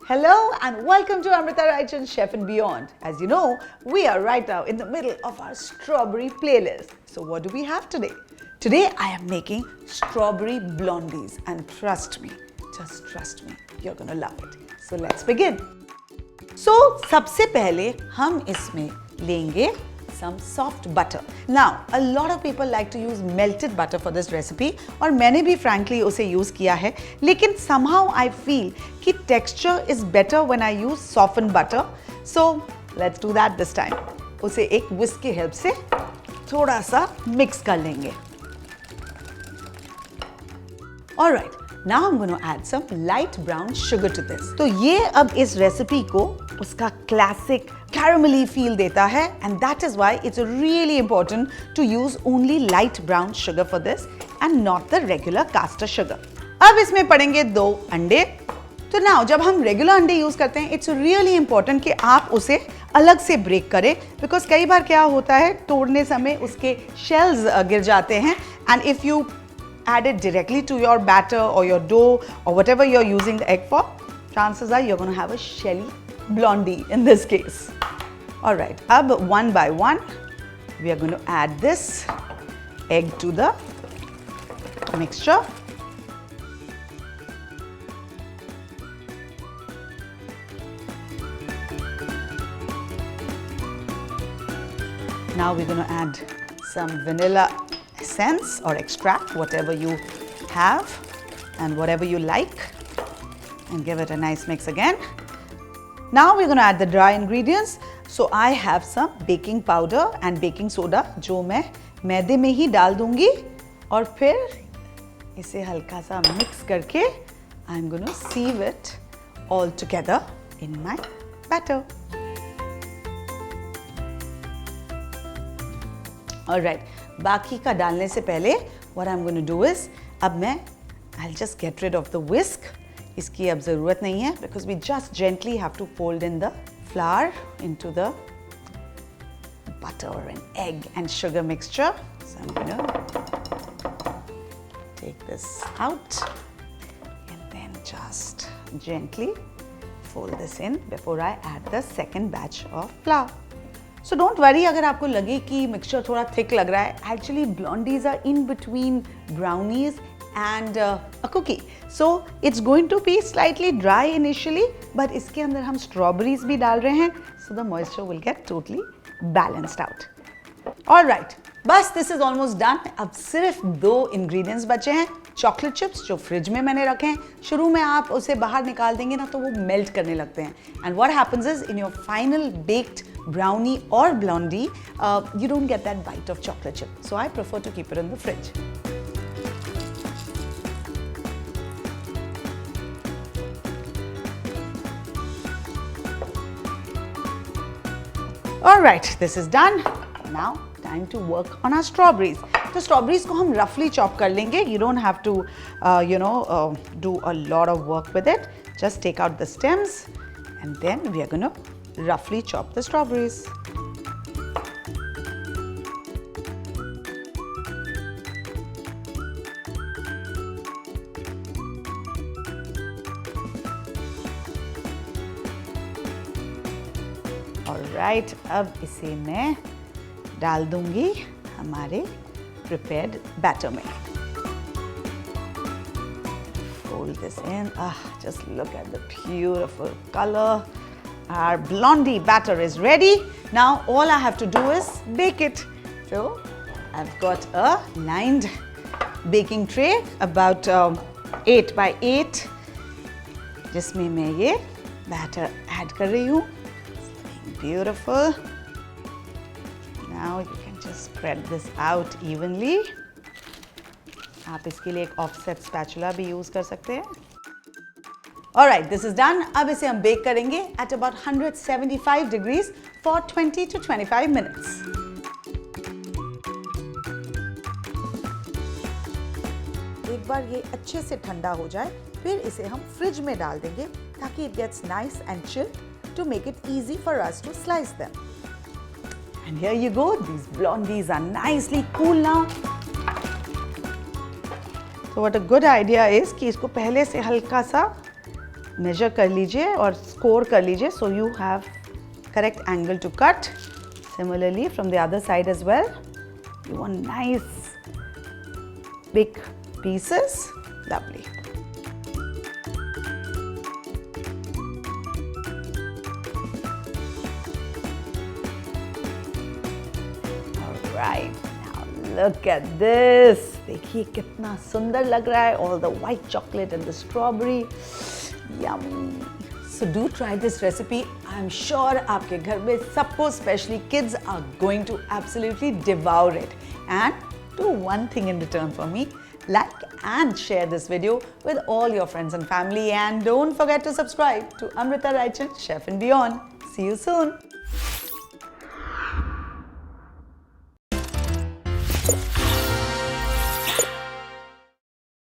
Hello and welcome to Amrita Raichand Chef and Beyond. As you know, we are right now in the middle of our strawberry playlist. So what do we have today? Today I am making strawberry blondies and trust me, just trust me, you're gonna love it. So let's begin. So सबसे पहले हम इसमें लेंगे some soft butter. Now, a lot of people like to use melted butter for this recipe और मैंने भी frankly उसे use किया है, लेकिन somehow I feel कि texture is better when I use softened butter. So let's do that this time. उसे एक whisk की help से थोड़ा सा mix कर लेंगे. Alright, now I'm going to add some light brown sugar to this. तो ये अब इस recipe को उसका classic caramelly feel देता है and that is why it's really important to use only light brown sugar for this and not the regular caster sugar. अब इसमें पड़ेंगे 2 अंडे. तो now जब हम regular अंडे use करते हैं it's really important कि आप उसे अलग से break करें because कई बार क्या होता है तोड़ने समय उसके shells गिर जाते हैं and if you add it directly to your batter or your dough or whatever you're using the egg for, chances are you're going to have a shelly blondie in this case. Alright, अब one by one, we are going to add this egg to the mixture. Now we're going to add some vanilla essence or extract, whatever you have and whatever you like, and give it a nice mix again. Now we're going to add the dry ingredients. So I have some baking powder and baking soda जो मैं मैदे में ही डाल दूंगी और फिर इसे हल्का सा mix करके I'm going to sieve it all together in my batter. Alright, बाकी का डालने से पहले what I'm going to do is अब मैं I'll just get rid of the whisk. इसकी अब ज़रूरत नहीं है because we just gently have to fold in the flour into the butter and egg and sugar mixture. So I'm going to take this out and then just gently fold this in before I add the second batch of flour. So don't worry अगर आपको लगे कि mixture थोड़ा thick लग रहा है. Actually blondies are in between brownies and a cookie. So it's going to be slightly dry initially, but इसके अंदर हम strawberries भी डाल रहे हैं, so the moisture will get totally balanced out. Alright, बस this is almost done. अब सिर्फ 2 ingredients बचे हैं. Chocolate chips जो फ्रिज में मैंने रखे हैं. शुरू में आप उसे बाहर निकाल देंगे ना तो वो मेल्ट करने लगते हैं. And what happens is in your final baked brownie or blondie, you don't get that bite of chocolate chip. So I prefer to keep it in the fridge. Alright, this is done. Now time to work on our strawberries. तो strawberries को हम roughly chop कर लेंगे. You don't have to, do a lot of work with it. Just take out the stems and then we are going to roughly chop the strawberries. Alright, अब इसे मैं डाल दूंगी हमारे prepared batter में. Fold this in. Just look at the beautiful color. Our blondie batter is ready. Now all I have to do is bake it. So I've got a lined baking tray about 8 by 8 जिसमें मैं ये batter add कर रही हूँ. Beautiful. Now you can just spread this out evenly. आप इसके लिए एक offset spatula भी use कर सकते हैं. Alright, this is done. अब इसे हम bake करेंगे at about 175 degrees for 20 to 25 minutes. एक बार ये अच्छे से ठंडा हो जाए, फिर इसे हम फ्रिज में डाल देंगे ताकि it gets nice and chilled to make it easy for us to slice them. And here you go, these blondies are nicely cool now. So what a good idea is कि इसको पहले से हल्का सा मेजर कर लीजिए और score कर लीजिए so you have correct angle to cut. Similarly from the other side as well. You want nice big pieces. Lovely. Right, now look at this. देखिए कितना सुंदर लग रहा है. All the white chocolate and the strawberry. Yummy. So do try this recipe. I'm sure आपके घर में सबको, especially kids, are going to absolutely devour it. And do one thing in return for me. Like and share this video with all your friends and family. And don't forget to subscribe to Amrita Raichand, Chef and Beyond. See you soon.